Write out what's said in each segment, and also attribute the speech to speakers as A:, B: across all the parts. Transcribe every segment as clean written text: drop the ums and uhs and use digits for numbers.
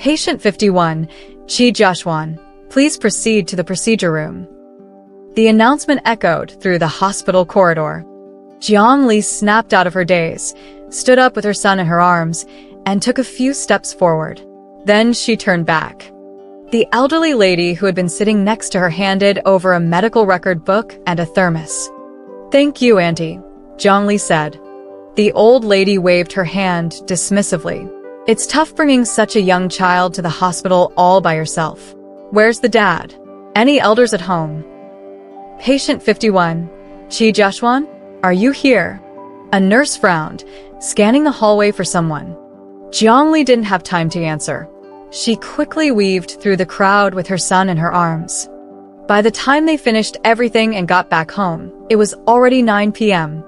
A: Patient 51, Chi Joshwan, please proceed to the procedure room. The announcement echoed through the hospital corridor. Jiang Li snapped out of her daze, stood up with her son in her arms, and took a few steps forward. Then she turned back. The elderly lady who had been sitting next to her handed over a medical record book and a thermos. "Thank you, Auntie," Jiang Li said. The old lady waved her hand dismissively. "It's tough bringing such a young child to the hospital all by yourself. Where's the dad? Any elders at home?" Patient 51, Chi Joshwan, are you here? A nurse frowned, scanning the hallway for someone. Jiang Li didn't have time to answer. She quickly weaved through the crowd with her son in her arms. By the time they finished everything and got back home, it was already 9 p.m.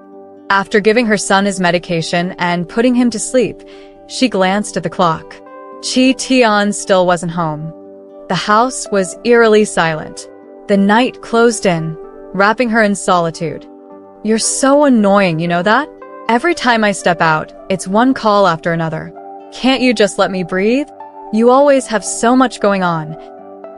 A: After giving her son his medication and putting him to sleep, she glanced at the clock. Chi Tian still wasn't home. The house was eerily silent. The night closed in, wrapping her in solitude. "You're so annoying, you know that? Every time I step out, it's one call after another. Can't you just let me breathe? You always have so much going on."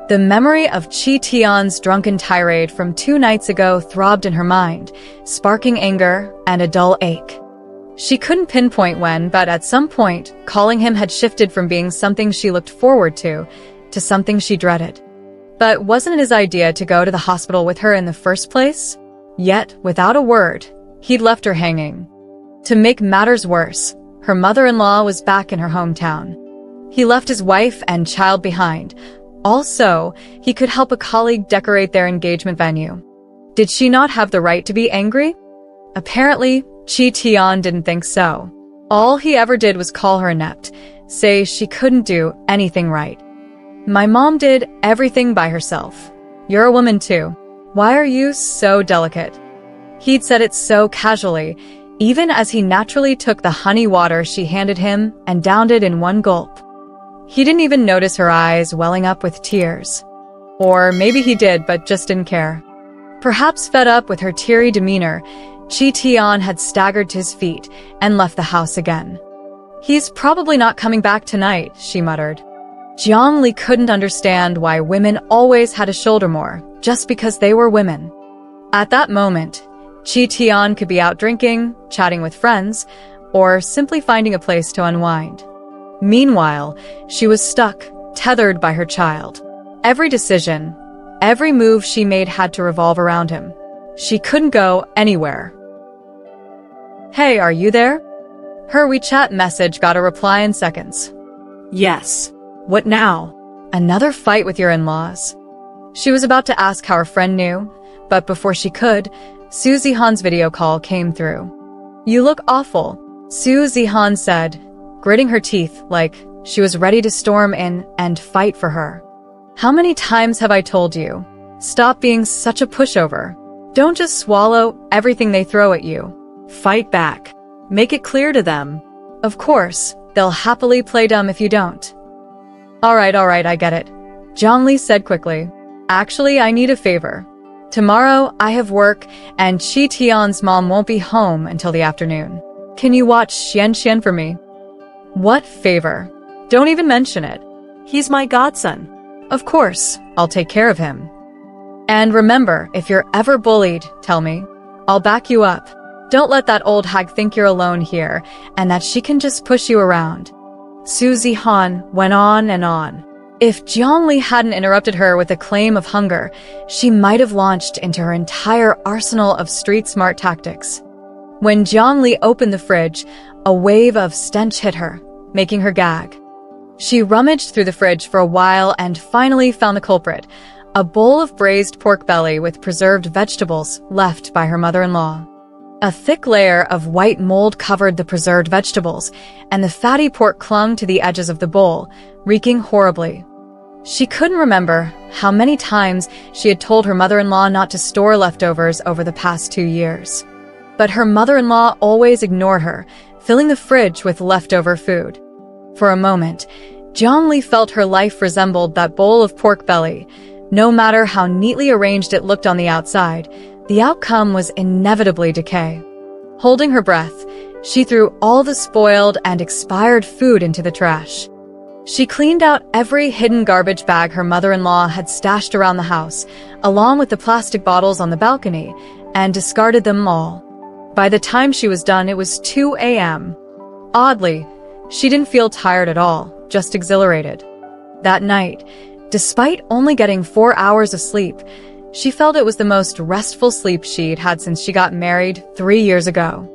A: The memory of Chi Tian's drunken tirade from 2 nights ago throbbed in her mind, sparking anger and a dull ache. She couldn't pinpoint when, but at some point, calling him had shifted from being something she looked forward to something she dreaded. But wasn't it his idea to go to the hospital with her in the first place? Yet, without a word, he'd left her hanging. To make matters worse, her mother-in-law was back in her hometown. He left his wife and child behind. Also, he could help a colleague decorate their engagement venue. Did she not have the right to be angry? Apparently, Chi Tian didn't think so. All he ever did was call her inept, say she couldn't do anything right. "My mom did everything by herself. You're a woman too. Why are you so delicate?" He'd said it so casually, even as he naturally took the honey water she handed him and downed it in one gulp. He didn't even notice her eyes welling up with tears. Or maybe he did, but just didn't care. Perhaps fed up with her teary demeanor, Chi Tian had staggered to his feet and left the house again. "He's probably not coming back tonight," she muttered. Jiang Li couldn't understand why women always had a shoulder more, just because they were women. At that moment, Chi Tian could be out drinking, chatting with friends, or simply finding a place to unwind. Meanwhile, she was stuck, tethered by her child. Every decision, every move she made had to revolve around him. She couldn't go anywhere. "Hey, are you there?" Her WeChat message got a reply in seconds. "Yes. What now? Another fight with your in-laws?" She was about to ask how her friend knew, but before she could, Su Zihan's video call came through. "You look awful," Su Zihan said, gritting her teeth like she was ready to storm in and fight for her. "How many times have I told you? Stop being such a pushover. Don't just swallow everything they throw at you. Fight back. Make it clear to them. Of course, they'll happily play dumb if you don't." All right, I get it," Jiang Li said quickly. "Actually, I need a favor. Tomorrow, I have work, and Chi Tian's mom won't be home until the afternoon. Can you watch Xian for me?" "What favor? Don't even mention it. He's my godson." "Of course, I'll take care of him. And remember, if you're ever bullied, tell me. I'll back you up. Don't let that old hag think you're alone here, and that she can just push you around." Su Zihan went on and on. If Jiang Li hadn't interrupted her with a claim of hunger, she might have launched into her entire arsenal of street-smart tactics. When Jiang Li opened the fridge, a wave of stench hit her, making her gag. She rummaged through the fridge for a while and finally found the culprit, a bowl of braised pork belly with preserved vegetables left by her mother-in-law. A thick layer of white mold covered the preserved vegetables, and the fatty pork clung to the edges of the bowl, reeking horribly. She couldn't remember how many times she had told her mother-in-law not to store leftovers over the past 2 years. But her mother-in-law always ignored her, filling the fridge with leftover food. For a moment, Jiang Li felt her life resembled that bowl of pork belly. No matter how neatly arranged it looked on the outside, the outcome was inevitably decay. Holding her breath, she threw all the spoiled and expired food into the trash. She cleaned out every hidden garbage bag her mother-in-law had stashed around the house, along with the plastic bottles on the balcony, and discarded them all. By the time she was done, it was 2 a.m. Oddly, she didn't feel tired at all, just exhilarated. That night, despite only getting 4 hours of sleep, she felt it was the most restful sleep she'd had since she got married 3 years ago.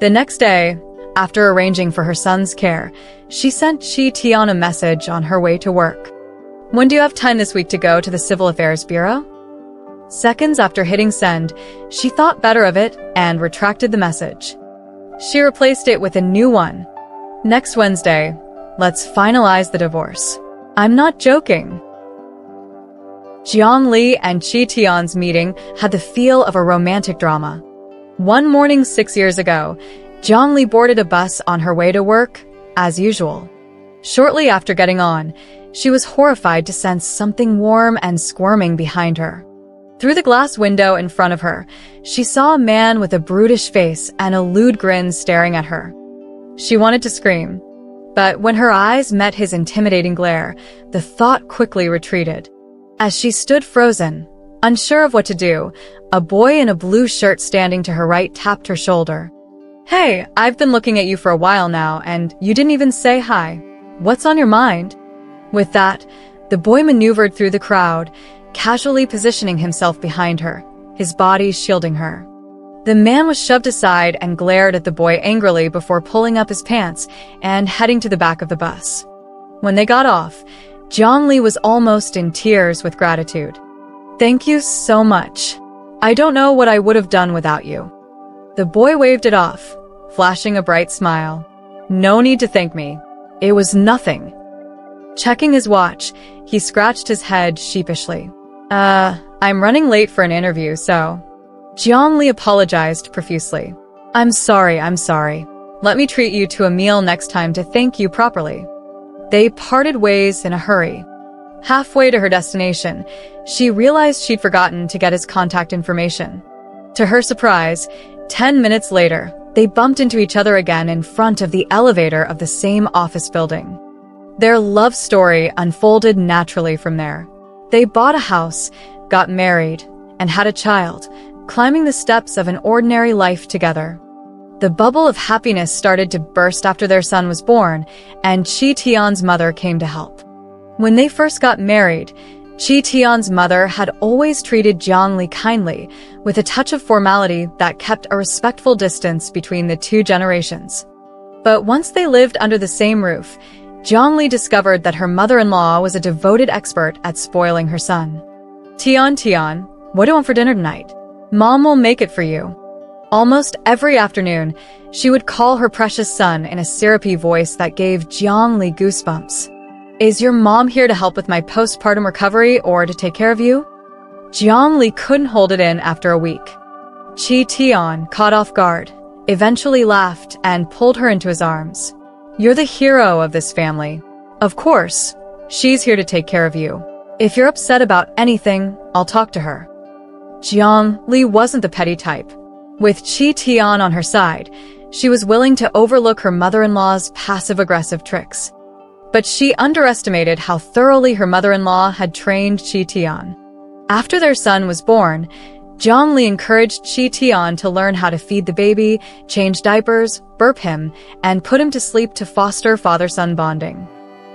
A: The next day, after arranging for her son's care, she sent Chi Tian a message on her way to work. "When do you have time this week to go to the Civil Affairs Bureau?" Seconds after hitting send, she thought better of it and retracted the message. She replaced it with a new one. "Next Wednesday, let's finalize the divorce." "I'm not joking." Jiang Li and Chi Tian's meeting had the feel of a romantic drama. One morning 6 years ago, Jiang Li boarded a bus on her way to work, as usual. Shortly after getting on, she was horrified to sense something warm and squirming behind her. Through the glass window in front of her, she saw a man with a brutish face and a lewd grin staring at her. She wanted to scream, but when her eyes met his intimidating glare, the thought quickly retreated. As she stood frozen, unsure of what to do, a boy in a blue shirt standing to her right tapped her shoulder. "Hey, I've been looking at you for a while now, and you didn't even say hi. What's on your mind?" With that, the boy maneuvered through the crowd, casually positioning himself behind her, his body shielding her. The man was shoved aside and glared at the boy angrily before pulling up his pants and heading to the back of the bus. When they got off, Jiang Li was almost in tears with gratitude. "Thank you so much. I don't know what I would have done without you." The boy waved it off, flashing a bright smile. "No need to thank me. It was nothing." Checking his watch, he scratched his head sheepishly. I'm running late for an interview, so..." Jiang Li apologized profusely. I'm sorry. Let me treat you to a meal next time to thank you properly." They parted ways in a hurry. Halfway to her destination, she realized she'd forgotten to get his contact information. To her surprise, 10 minutes later, they bumped into each other again in front of the elevator of the same office building. Their love story unfolded naturally from there. They bought a house, got married, and had a child, climbing the steps of an ordinary life together. The bubble of happiness started to burst after their son was born, and Chi Tian's mother came to help. When they first got married, Chi Tian's mother had always treated Jiang Li kindly, with a touch of formality that kept a respectful distance between the two generations. But once they lived under the same roof, Jiang Li discovered that her mother-in-law was a devoted expert at spoiling her son. Tian, what do you want for dinner tonight? Mom will make it for you." Almost every afternoon, she would call her precious son in a syrupy voice that gave Jiang Li goosebumps. "Is your mom here to help with my postpartum recovery or to take care of you?" Jiang Li couldn't hold it in after a week. Chi Tian, caught off guard, eventually laughed and pulled her into his arms. "You're the hero of this family. Of course, she's here to take care of you. If you're upset about anything, I'll talk to her." Jiang Li wasn't the petty type. With Chi Tian on her side, she was willing to overlook her mother-in-law's passive-aggressive tricks. But she underestimated how thoroughly her mother-in-law had trained Chi Tian. After their son was born, Jiang Li encouraged Chi Tian to learn how to feed the baby, change diapers, burp him, and put him to sleep to foster father-son bonding.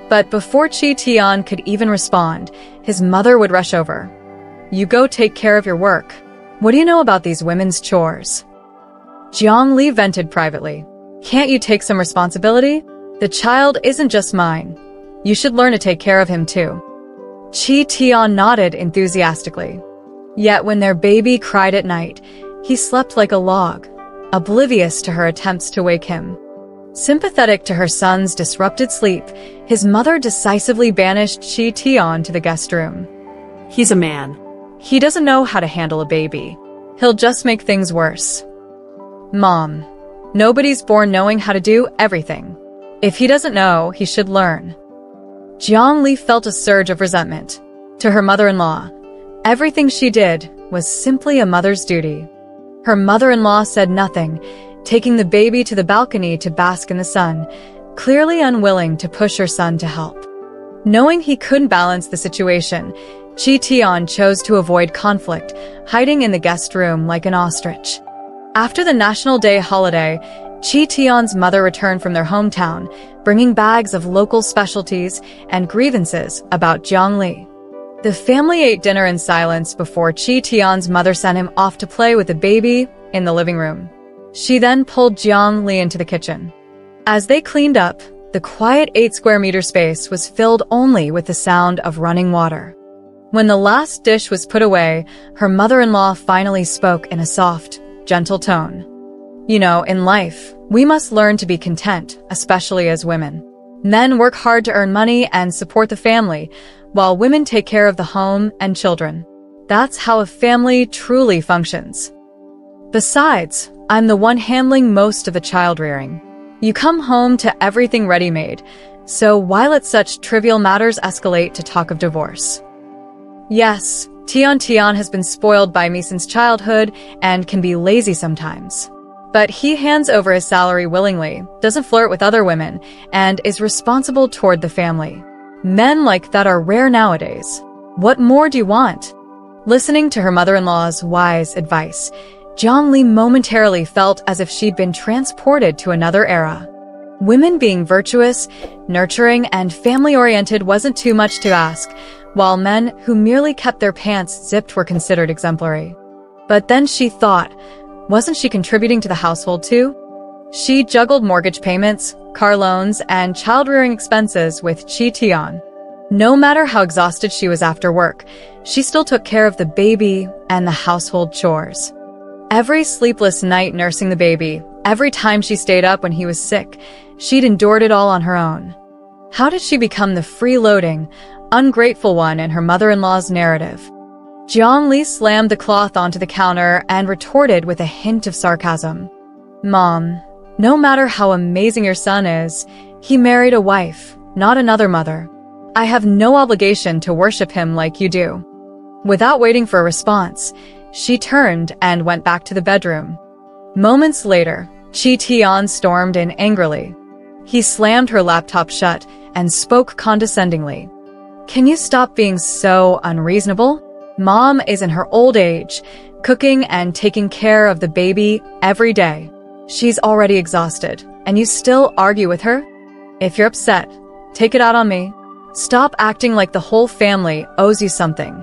A: But before Chi Tian could even respond, his mother would rush over. "You go take care of your work. What do you know about these women's chores?" Jiang Li vented privately. "Can't you take some responsibility? The child isn't just mine. You should learn to take care of him too." Chi Tian nodded enthusiastically. Yet when their baby cried at night, he slept like a log, oblivious to her attempts to wake him. Sympathetic to her son's disrupted sleep, his mother decisively banished Chi Tian to the guest room.
B: "He's a man.
A: He doesn't know how to handle a baby. He'll just make things worse." "Mom, nobody's born knowing how to do everything. If he doesn't know, he should learn." Jiang Li felt a surge of resentment. To her mother-in-law, everything she did was simply a mother's duty. Her mother-in-law said nothing, taking the baby to the balcony to bask in the sun, clearly unwilling to push her son to help. Knowing he couldn't balance the situation, Chi Tian chose to avoid conflict, hiding in the guest room like an ostrich. After the National Day holiday, Chi Tian's mother returned from their hometown, bringing bags of local specialties and grievances about Jiang Li. The family ate dinner in silence before Chi Tian's mother sent him off to play with the baby in the living room. She then pulled Jiang Li into the kitchen. As they cleaned up, the quiet 8-square-meter space was filled only with the sound of running water. When the last dish was put away, her mother-in-law finally spoke in a soft, gentle tone. You know, in life, we must learn to be content, especially as women. Men work hard to earn money and support the family, while women take care of the home and children. That's how a family truly functions. Besides, I'm the one handling most of the child-rearing. You come home to everything ready-made, so why let such trivial matters escalate to talk of divorce? Yes, Tian has been spoiled by me since childhood and can be lazy sometimes. But he hands over his salary willingly, doesn't flirt with other women, and is responsible toward the family. Men like that are rare nowadays. What more do you want? Listening to her mother-in-law's wise advice, Jiang Li momentarily felt as if she'd been transported to another era. Women being virtuous, nurturing, and family-oriented wasn't too much to ask, while men who merely kept their pants zipped were considered exemplary. But then she thought, wasn't she contributing to the household too? She juggled mortgage payments, car loans, and child-rearing expenses with Chi Tian. No matter how exhausted she was after work, she still took care of the baby and the household chores. Every sleepless night nursing the baby, every time she stayed up when he was sick, she'd endured it all on her own. How did she become the freeloading, ungrateful one in her mother-in-law's narrative? Jiang Li slammed the cloth onto the counter and retorted with a hint of sarcasm. Mom, no matter how amazing your son is, he married a wife, not another mother. I have no obligation to worship him like you do. Without waiting for a response, she turned and went back to the bedroom. Moments later, Chi Tian stormed in angrily. He slammed her laptop shut and spoke condescendingly. Can you stop being so unreasonable? Mom is in her old age, cooking and taking care of the baby every day. She's already exhausted, and you still argue with her? If you're upset, take it out on me. Stop acting like the whole family owes you something.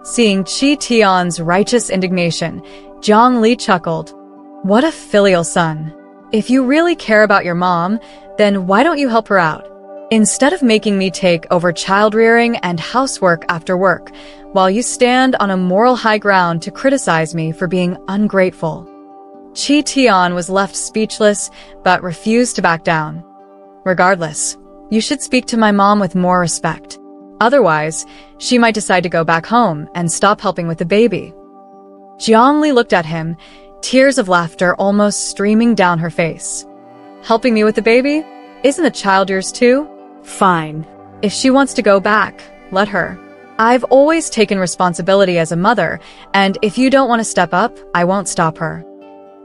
A: Seeing Chi Tian's righteous indignation, Jiang Li chuckled. What a filial son. If you really care about your mom, then why don't you help her out? Instead of making me take over child-rearing and housework after work, while you stand on a moral high ground to criticize me for being ungrateful. Chi Tian was left speechless, but refused to back down. Regardless, you should speak to my mom with more respect. Otherwise, she might decide to go back home and stop helping with the baby. Jiang Li looked at him, tears of laughter almost streaming down her face. Helping me with the baby? Isn't the child yours too? Fine. If she wants to go back, let her. I've always taken responsibility as a mother, and if you don't want to step up, I won't stop her.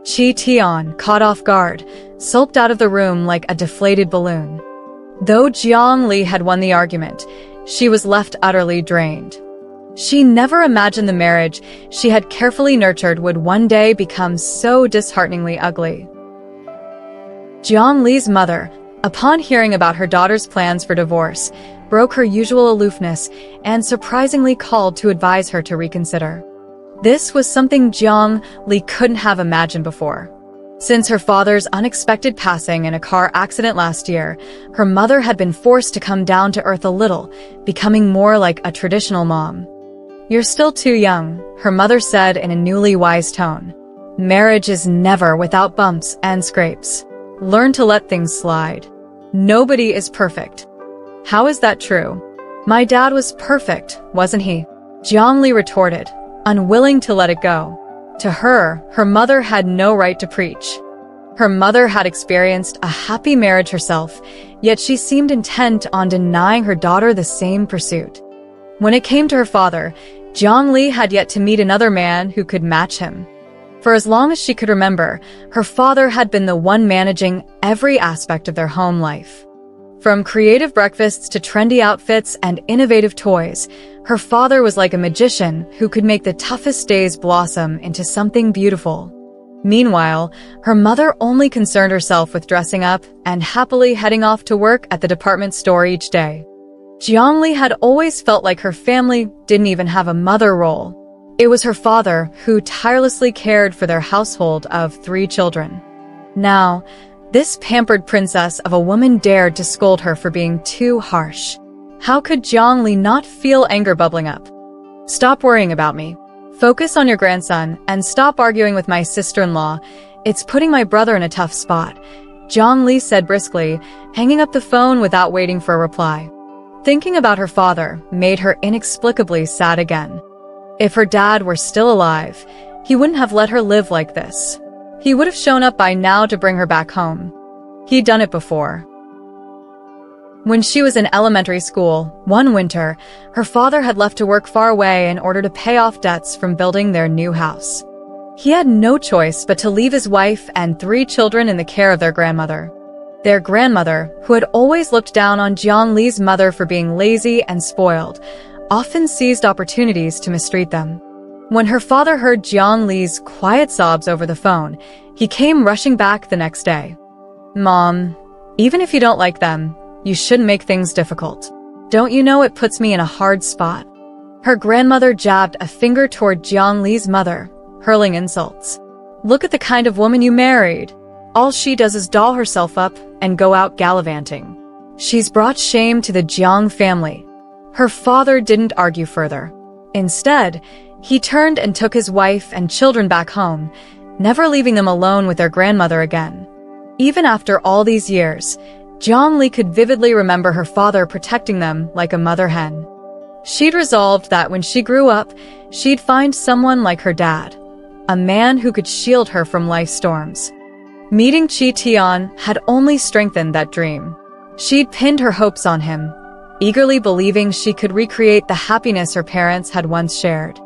A: Chi Tian, caught off guard, sulked out of the room like a deflated balloon. Though Jiang Li had won the argument, she was left utterly drained. She never imagined the marriage she had carefully nurtured would one day become so dishearteningly ugly. Jiang Li's mother, upon hearing about her daughter's plans for divorce, broke her usual aloofness and surprisingly called to advise her to reconsider. This was something Jiang Li couldn't have imagined before. Since her father's unexpected passing in a car accident last year, her mother had been forced to come down to earth a little, becoming more like a traditional mom. You're still too young, her mother said in a newly wise tone. Marriage is never without bumps and scrapes. Learn to let things slide. Nobody is perfect. How is that true? My dad was perfect, wasn't he? Jiang Li retorted, unwilling to let it go. To her, her mother had no right to preach. Her mother had experienced a happy marriage herself, yet she seemed intent on denying her daughter the same pursuit. When it came to her father, Jiang Li had yet to meet another man who could match him. For as long as she could remember, her father had been the one managing every aspect of their home life. From creative breakfasts to trendy outfits and innovative toys, her father was like a magician who could make the toughest days blossom into something beautiful. Meanwhile, her mother only concerned herself with dressing up and happily heading off to work at the department store each day. Jiangli had always felt like her family didn't even have a mother role. It was her father who tirelessly cared for their household of 3 children. Now, this pampered princess of a woman dared to scold her for being too harsh. How could Jiangli not feel anger bubbling up? "Stop worrying about me. Focus on your grandson and stop arguing with my sister-in-law. It's putting my brother in a tough spot," Jiangli said briskly, hanging up the phone without waiting for a reply. Thinking about her father made her inexplicably sad again. If her dad were still alive, he wouldn't have let her live like this. He would have shown up by now to bring her back home. He'd done it before. When she was in elementary school, one winter, her father had left to work far away in order to pay off debts from building their new house. He had no choice but to leave his wife and 3 children in the care of their grandmother. Their grandmother, who had always looked down on Jiangli's mother for being lazy and spoiled, often seized opportunities to mistreat them. When her father heard Jiangli's quiet sobs over the phone, he came rushing back the next day. "Mom, even if you don't like them, you shouldn't make things difficult. Don't you know it puts me in a hard spot?" Her grandmother jabbed a finger toward Jiangli's mother, hurling insults. "Look at the kind of woman you married. All she does is doll herself up and go out gallivanting. She's brought shame to the Jiang family." Her father didn't argue further. Instead, he turned and took his wife and children back home, never leaving them alone with their grandmother again. Even after all these years, Jiangli could vividly remember her father protecting them like a mother hen. She'd resolved that when she grew up, she'd find someone like her dad, a man who could shield her from life's storms. Meeting Qi Tian had only strengthened that dream. She'd pinned her hopes on him, eagerly believing she could recreate the happiness her parents had once shared.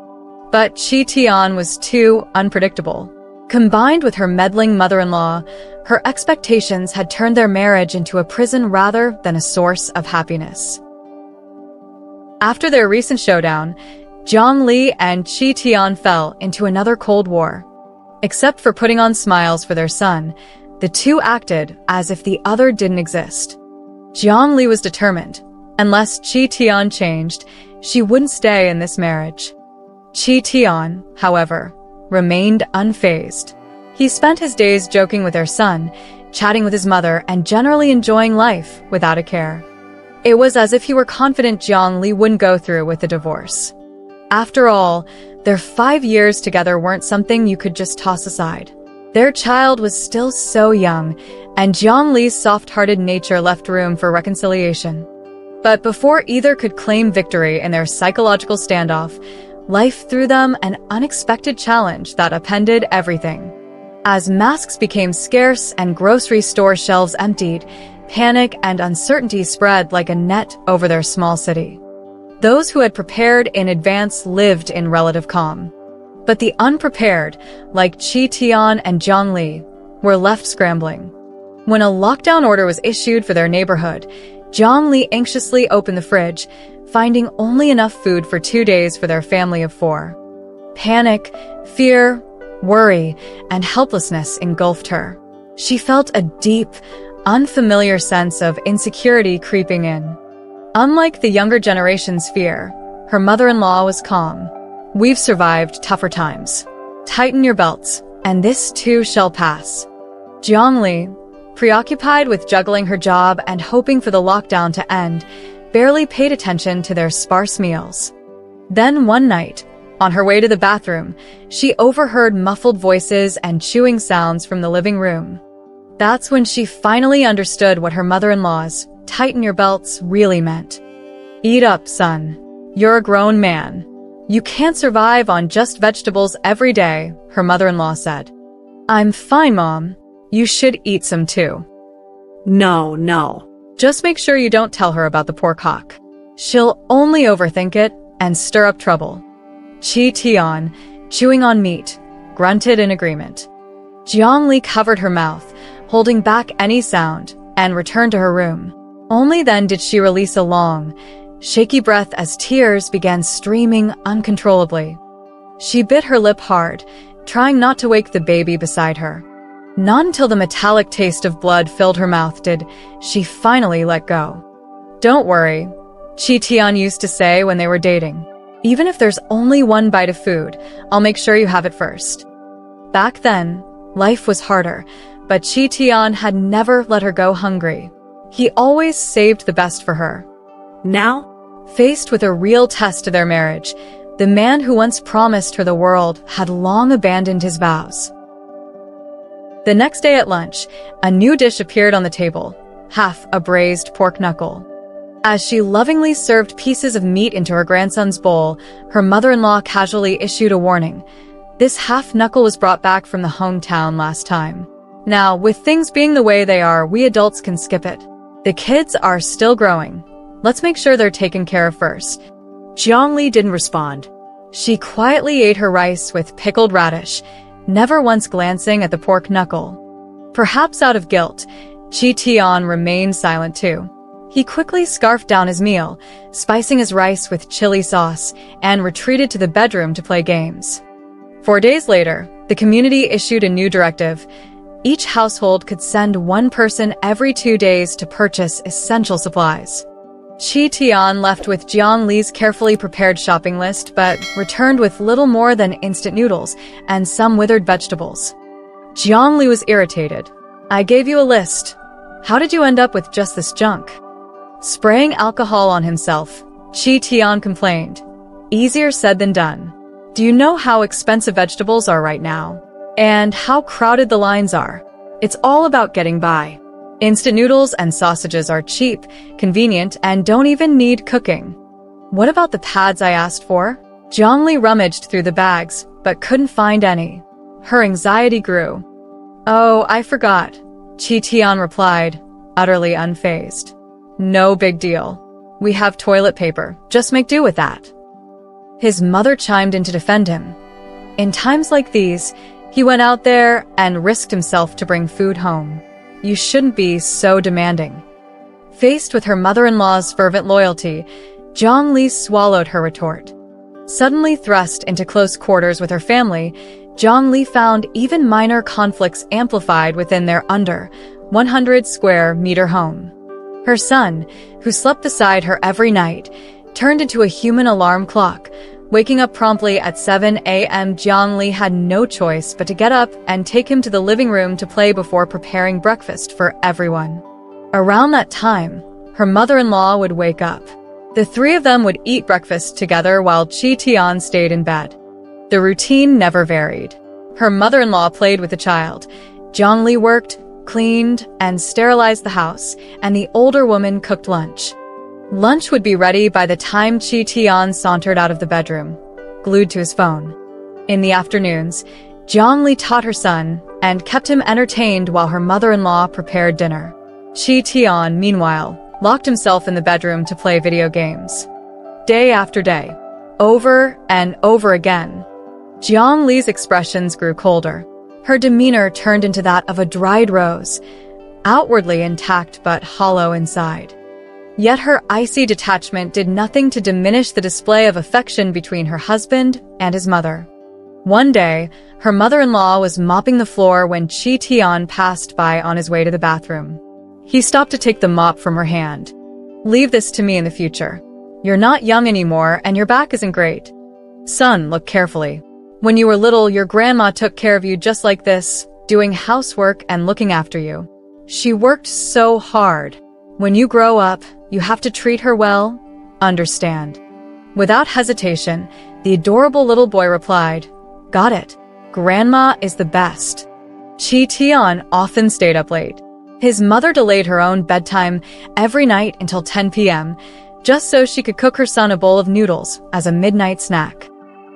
A: But Qi Tian was too unpredictable. Combined with her meddling mother-in-law, her expectations had turned their marriage into a prison rather than a source of happiness. After their recent showdown, Jiangli and Qi Tian fell into another Cold War. Except for putting on smiles for their son, the two acted as if the other didn't exist. Jiangli was determined. Unless Qi Tian changed, she wouldn't stay in this marriage. Qi Tian, however, remained unfazed. He spent his days joking with their son, chatting with his mother, and generally enjoying life without a care. It was as if he were confident Jiangli wouldn't go through with the divorce. After all, their 5 years together weren't something you could just toss aside. Their child was still so young, and Jiangli's soft-hearted nature left room for reconciliation. But before either could claim victory in their psychological standoff, life threw them an unexpected challenge that upended everything. As masks became scarce and grocery store shelves emptied, panic and uncertainty spread like a net over their small city. Those who had prepared in advance lived in relative calm. But the unprepared, like Qi Tian and Jiangli, were left scrambling. When a lockdown order was issued for their neighborhood, Jiangli anxiously opened the fridge, finding only enough food for 2 days for their family of 4. Panic, fear, worry, and helplessness engulfed her. She felt a deep, unfamiliar sense of insecurity creeping in. Unlike the younger generation's fear, her mother-in-law was calm. "We've survived tougher times. Tighten your belts, and this too shall pass." Jiangli, preoccupied with juggling her job and hoping for the lockdown to end, barely paid attention to their sparse meals. Then one night, on her way to the bathroom, she overheard muffled voices and chewing sounds from the living room. That's when she finally understood what her mother-in-law's "tighten your belts" really meant. "Eat up, son. You're a grown man. You can't survive on just vegetables every day," her mother-in-law said. "I'm fine, Mom. You should eat some too." No. Just make sure you don't tell her about the pork hock. She'll only overthink it and stir up trouble. Qi Tian, chewing on meat, grunted in agreement. Jiangli covered her mouth, holding back any sound, and returned to her room. Only then did she release a long, shaky breath as tears began streaming uncontrollably. She bit her lip hard, trying not to wake the baby beside her. Not until the metallic taste of blood filled her mouth did she finally let go. "Don't worry," Chi Tian used to say when they were dating. "Even if there's only one bite of food, I'll make sure you have it first." Back then, life was harder, but Chi Tian had never let her go hungry. He always saved the best for her. Now, faced with a real test to their marriage, the man who once promised her the world had long abandoned his vows. The next day at lunch, a new dish appeared on the table, half a braised pork knuckle. As she lovingly served pieces of meat into her grandson's bowl, her mother-in-law casually issued a warning. This half knuckle was brought back from the hometown last time. Now, with things being the way they are, we adults can skip it. The kids are still growing. Let's make sure they're taken care of first. Zhongli didn't respond. She quietly ate her rice with pickled radish, never once glancing at the pork knuckle. Perhaps out of guilt, Chi Tian remained silent too. He quickly scarfed down his meal, spicing his rice with chili sauce, and retreated to the bedroom to play games. 4 days later, the community issued a new directive. Each household could send one person every 2 days to purchase essential supplies. Chi Tian left with Jiang Li's carefully prepared shopping list, but returned with little more than instant noodles and some withered vegetables. Jiang Li was irritated. "I gave you a list. How did you end up with just this junk?" Spraying alcohol on himself, Chi Tian complained. "Easier said than done. Do you know how expensive vegetables are right now? And how crowded the lines are? It's all about getting by. Instant noodles and sausages are cheap, convenient, and don't even need cooking. What about the pads I asked for?" Zhongli rummaged through the bags, but couldn't find any. Her anxiety grew. "Oh, I forgot," Chi Tian replied, utterly unfazed. "No big deal. We have toilet paper. Just make do with that." His mother chimed in to defend him. In times like these, he went out there and risked himself to bring food home. You shouldn't be so demanding. Faced with her mother-in-law's fervent loyalty, Zhang Li swallowed her retort. Suddenly thrust into close quarters with her family, Zhang Li found even minor conflicts amplified within their under 100 square meter home. Her son, who slept beside her every night, turned into a human alarm clock. Waking up promptly at 7 a.m., Jiang Li had no choice but to get up and take him to the living room to play before preparing breakfast for everyone. Around that time, her mother-in-law would wake up. The three of them would eat breakfast together while Chi Tian stayed in bed. The routine never varied. Her mother-in-law played with the child. Jiang Li worked, cleaned, and sterilized the house, and the older woman cooked lunch. Lunch would be ready by the time Chi Tian sauntered out of the bedroom, glued to his phone. In the afternoons, Jiang Li taught her son and kept him entertained while her mother-in-law prepared dinner. Chi Tian, meanwhile, locked himself in the bedroom to play video games. Day after day, over and over again, Jiang Li's expressions grew colder. Her demeanor turned into that of a dried rose, outwardly intact but hollow inside. Yet her icy detachment did nothing to diminish the display of affection between her husband and his mother. One day, her mother-in-law was mopping the floor when Chi Tian passed by on his way to the bathroom. He stopped to take the mop from her hand. "Leave this to me in the future. You're not young anymore and your back isn't great. Son, look carefully. When you were little, your grandma took care of you just like this, doing housework and looking after you. She worked so hard. When you grow up, you have to treat her well. Understand?" Without hesitation, the adorable little boy replied, "Got it. Grandma is the best." Chi Tian often stayed up late. His mother delayed her own bedtime every night until 10 p.m., just so she could cook her son a bowl of noodles as a midnight snack.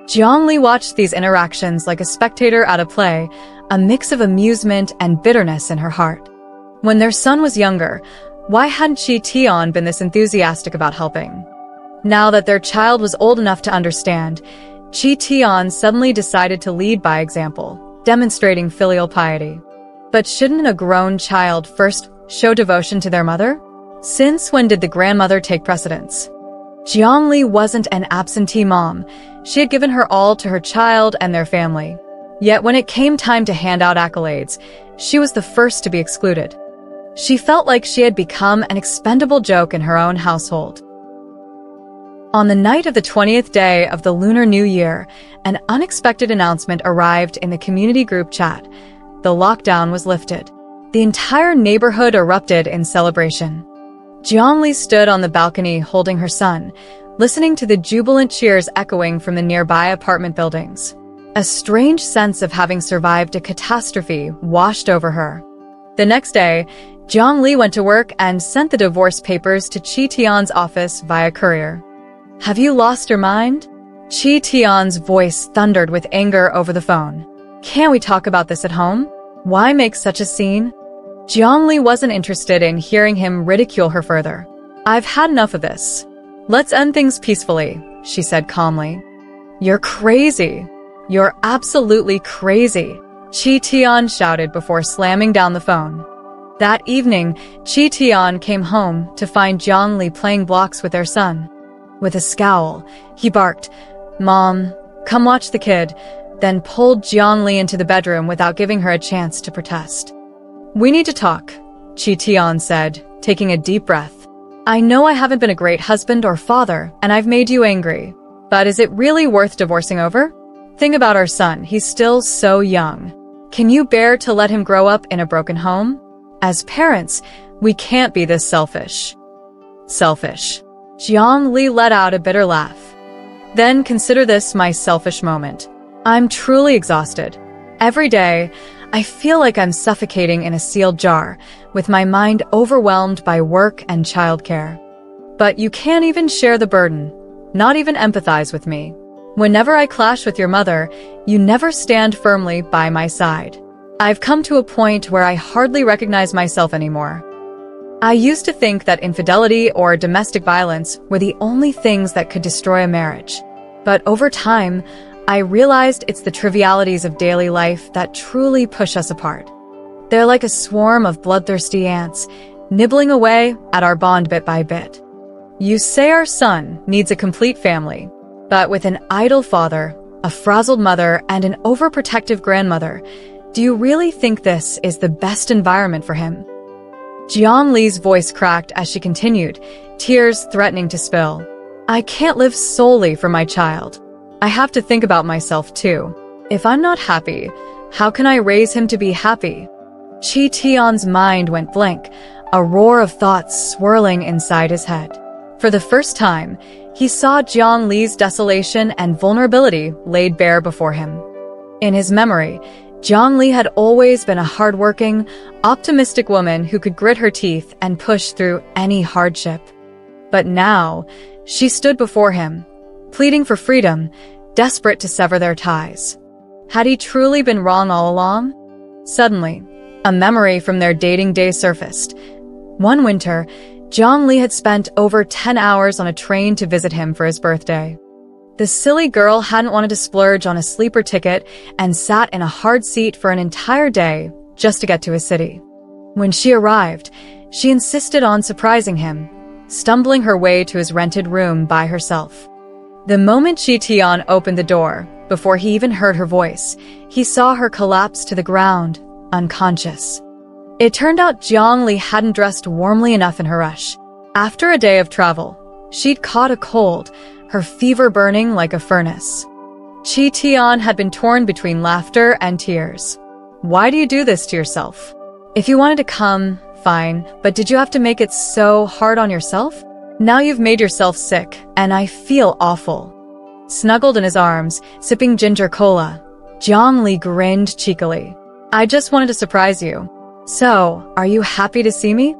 A: Jiang Li watched these interactions like a spectator at a play, a mix of amusement and bitterness in her heart. When their son was younger, why hadn't Chi Tian been this enthusiastic about helping? Now that their child was old enough to understand, Chi Tian suddenly decided to lead by example, demonstrating filial piety. But shouldn't a grown child first show devotion to their mother? Since when did the grandmother take precedence? Jiangli wasn't an absentee mom. She had given her all to her child and their family. Yet when it came time to hand out accolades, she was the first to be excluded. She felt like she had become an expendable joke in her own household. On the night of the 20th day of the Lunar New Year, an unexpected announcement arrived in the community group chat. The lockdown was lifted. The entire neighborhood erupted in celebration. Jiangli stood on the balcony holding her son, listening to the jubilant cheers echoing from the nearby apartment buildings. A strange sense of having survived a catastrophe washed over her. The next day, Jiangli went to work and sent the divorce papers to Qi Tian's office via courier. "Have you lost your mind?" Qi Tian's voice thundered with anger over the phone. "Can't we talk about this at home? Why make such a scene?" Jiangli wasn't interested in hearing him ridicule her further. "I've had enough of this. Let's end things peacefully," she said calmly. "You're crazy. You're absolutely crazy," Qi Tian shouted before slamming down the phone. That evening, Qi Tian came home to find Jiangli playing blocks with their son. With a scowl, he barked, "Mom, come watch the kid," then pulled Jiangli into the bedroom without giving her a chance to protest. "We need to talk," Qi Tian said, taking a deep breath. "I know I haven't been a great husband or father, and I've made you angry. But is it really worth divorcing over? Think about our son, he's still so young. Can you bear to let him grow up in a broken home? As parents, we can't be this selfish." Selfish. Jiangli let out a bitter laugh. "Then consider this my selfish moment. I'm truly exhausted. Every day, I feel like I'm suffocating in a sealed jar, with my mind overwhelmed by work and childcare. But you can't even share the burden, not even empathize with me. Whenever I clash with your mother, you never stand firmly by my side. I've come to a point where I hardly recognize myself anymore. I used to think that infidelity or domestic violence were the only things that could destroy a marriage. But over time, I realized it's the trivialities of daily life that truly push us apart. They're like a swarm of bloodthirsty ants, nibbling away at our bond bit by bit. You say our son needs a complete family, but with an idle father, a frazzled mother, and an overprotective grandmother, do you really think this is the best environment for him? Jiangli's voice cracked as she continued, tears threatening to spill. "I can't live solely for my child. I have to think about myself too. If I'm not happy, how can I raise him to be happy?" Qi Tian's mind went blank, a roar of thoughts swirling inside his head. For the first time, he saw Jiangli's desolation and vulnerability laid bare before him. In his memory, Jiangli had always been a hardworking, optimistic woman who could grit her teeth and push through any hardship. But now, she stood before him, pleading for freedom, desperate to sever their ties. Had he truly been wrong all along? Suddenly, a memory from their dating days surfaced. One winter, Jiangli had spent over 10 hours on a train to visit him for his birthday. The silly girl hadn't wanted to splurge on a sleeper ticket and sat in a hard seat for an entire day just to get to his city. When she arrived, she insisted on surprising him, stumbling her way to his rented room by herself. The moment Qi Tian opened the door, before he even heard her voice, he saw her collapse to the ground, unconscious. It turned out Jiangli hadn't dressed warmly enough in her rush. After a day of travel, she'd caught a cold, her fever burning like a furnace. Qi Tian had been torn between laughter and tears. "Why do you do this to yourself? If you wanted to come, fine, but did you have to make it so hard on yourself? Now you've made yourself sick, and I feel awful." Snuggled in his arms, sipping ginger cola, Jiangli grinned cheekily. "I just wanted to surprise you. So, are you happy to see me?"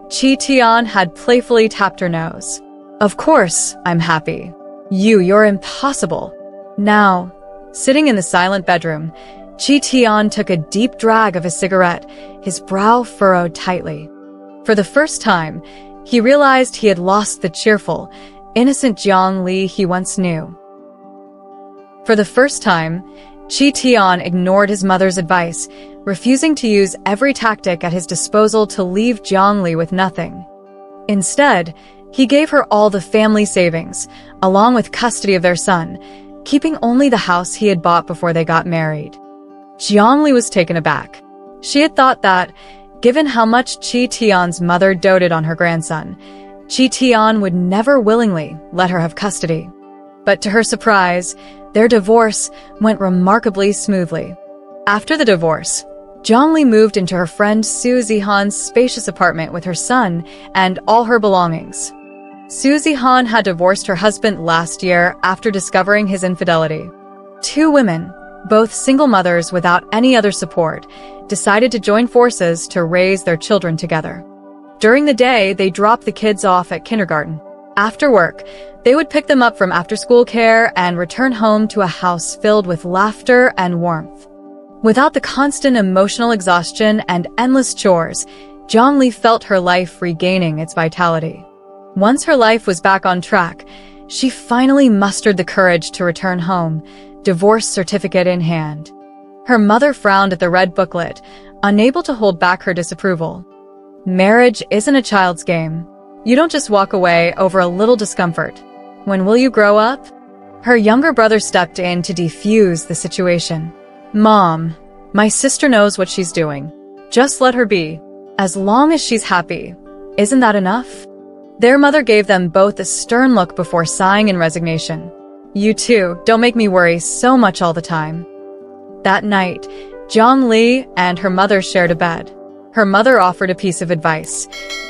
A: Qi Tian had playfully tapped her nose. "Of course, I'm happy. You're impossible." Now, sitting in the silent bedroom, Qi Tian took a deep drag of his cigarette, his brow furrowed tightly. For the first time, he realized he had lost the cheerful, innocent Jiangli he once knew. For the first time, Qi Tian ignored his mother's advice, refusing to use every tactic at his disposal to leave Jiangli with nothing. Instead, he gave her all the family savings, along with custody of their son, keeping only the house he had bought before they got married. Jiangli was taken aback. She had thought that, given how much Qi Tian's mother doted on her grandson, Qi Tian would never willingly let her have custody. But to her surprise, their divorce went remarkably smoothly. After the divorce, Jiangli moved into her friend Su Zihan's spacious apartment with her son and all her belongings. Su Zihan had divorced her husband last year after discovering his infidelity. Two women, both single mothers without any other support, decided to join forces to raise their children together. During the day, they dropped the kids off at kindergarten. After work, they would pick them up from after-school care and return home to a house filled with laughter and warmth. Without the constant emotional exhaustion and endless chores, Jiangli felt her life regaining its vitality. Once her life was back on track, she finally mustered the courage to return home, divorce certificate in hand. Her mother frowned at the red booklet, unable to hold back her disapproval. Marriage isn't a child's game. You don't just walk away over a little discomfort. When will you grow up? Her younger brother stepped in to defuse the situation. Mom, my sister knows what she's doing. Just let her be. As long as she's happy. Isn't that enough? Their mother gave them both a stern look before sighing in resignation. You too, don't make me worry so much all the time. That night, Jiangli and her mother shared a bed. Her mother offered a piece of advice.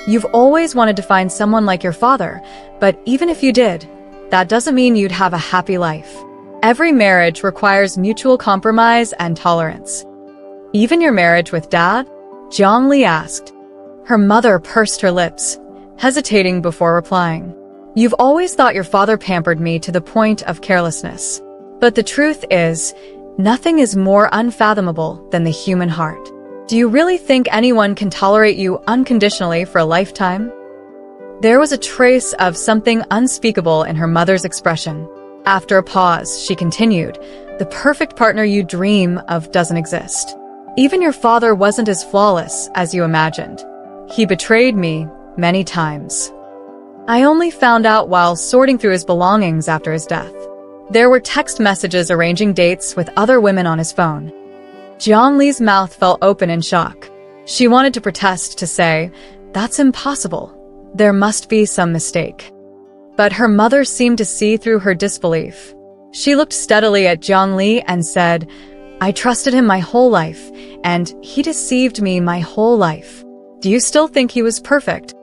A: You've always wanted to find someone like your father, but even if you did, that doesn't mean you'd have a happy life. Every marriage requires mutual compromise and tolerance. Even your marriage with Dad? Jiangli asked. Her mother pursed her lips, hesitating before replying. You've always thought your father pampered me to the point of carelessness. But the truth is, nothing is more unfathomable than the human heart. Do you really think anyone can tolerate you unconditionally for a lifetime? There was a trace of something unspeakable in her mother's expression. After a pause, she continued, the perfect partner you dream of doesn't exist. Even your father wasn't as flawless as you imagined. He betrayed me many times. I only found out while sorting through his belongings after his death. There were text messages arranging dates with other women on his phone. Jiangli's mouth fell open in shock. She wanted to protest, to say, that's impossible. There must be some mistake. But her mother seemed to see through her disbelief. She looked steadily at Jiangli and said, I trusted him my whole life, and he deceived me my whole life. Do you still think he was perfect?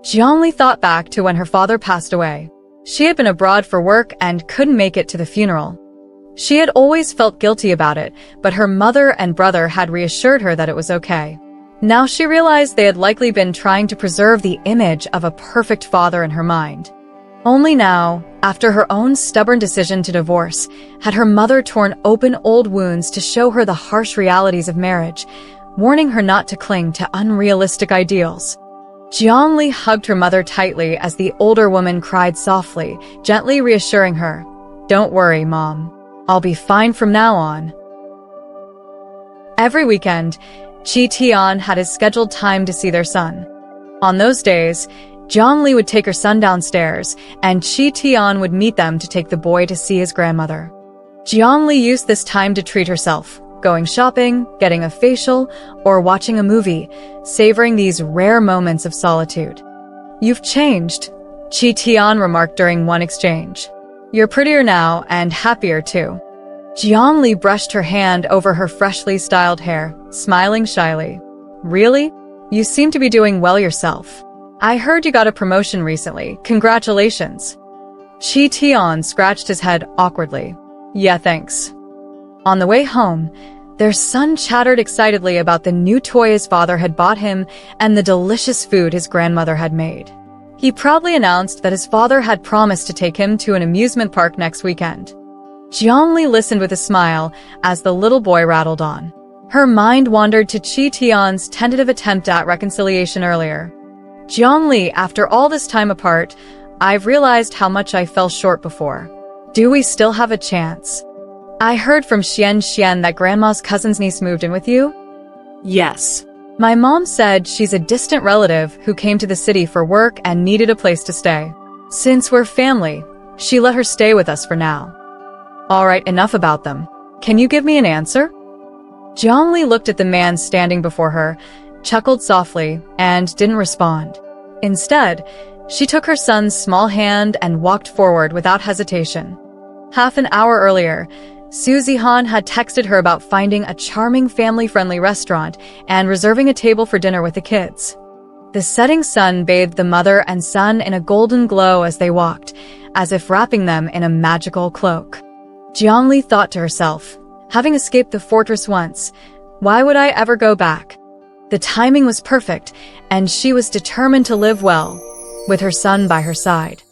A: Jiangli thought back to when her father passed away. She had been abroad for work and couldn't make it to the funeral. She had always felt guilty about it, but her mother and brother had reassured her that it was okay. Now she realized they had likely been trying to preserve the image of a perfect father in her mind. Only now, after her own stubborn decision to divorce, had her mother torn open old wounds to show her the harsh realities of marriage, warning her not to cling to unrealistic ideals. Jiangli hugged her mother tightly as the older woman cried softly, gently reassuring her, Don't worry, Mom. I'll be fine from now on. Every weekend, Qi Tian had his scheduled time to see their son. On those days, Jiangli would take her son downstairs, and Qi Tian would meet them to take the boy to see his grandmother. Jiangli used this time to treat herself, going shopping, getting a facial, or watching a movie, savoring these rare moments of solitude. You've changed, Qi Tian remarked during one exchange. You're prettier now and happier too. Jiangli brushed her hand over her freshly styled hair, smiling shyly. Really? You seem to be doing well yourself. I heard you got a promotion recently. Congratulations. Qi Tian scratched his head awkwardly. Yeah, thanks. On the way home, their son chattered excitedly about the new toy his father had bought him and the delicious food his grandmother had made. He proudly announced that his father had promised to take him to an amusement park next weekend. Jiangli listened with a smile as the little boy rattled on. Her mind wandered to Qi Tian's tentative attempt at reconciliation earlier. Jiangli, after all this time apart, I've realized how much I fell short before. Do we still have a chance? I heard from Xian that Grandma's cousin's niece moved in with you?
B: Yes.
A: My mom said she's a distant relative who came to the city for work and needed a place to stay. Since we're family, she let her stay with us for now. All right, enough about them. Can you give me an answer? Jiangli looked at the man standing before her, chuckled softly, and didn't respond. Instead, she took her son's small hand and walked forward without hesitation. Half an hour earlier, Su Zihan had texted her about finding a charming family-friendly restaurant and reserving a table for dinner with the kids. The setting sun bathed the mother and son in a golden glow as they walked, as if wrapping them in a magical cloak. Jiangli thought to herself, having escaped the fortress once, why would I ever go back? The timing was perfect, and she was determined to live well, with her son by her side.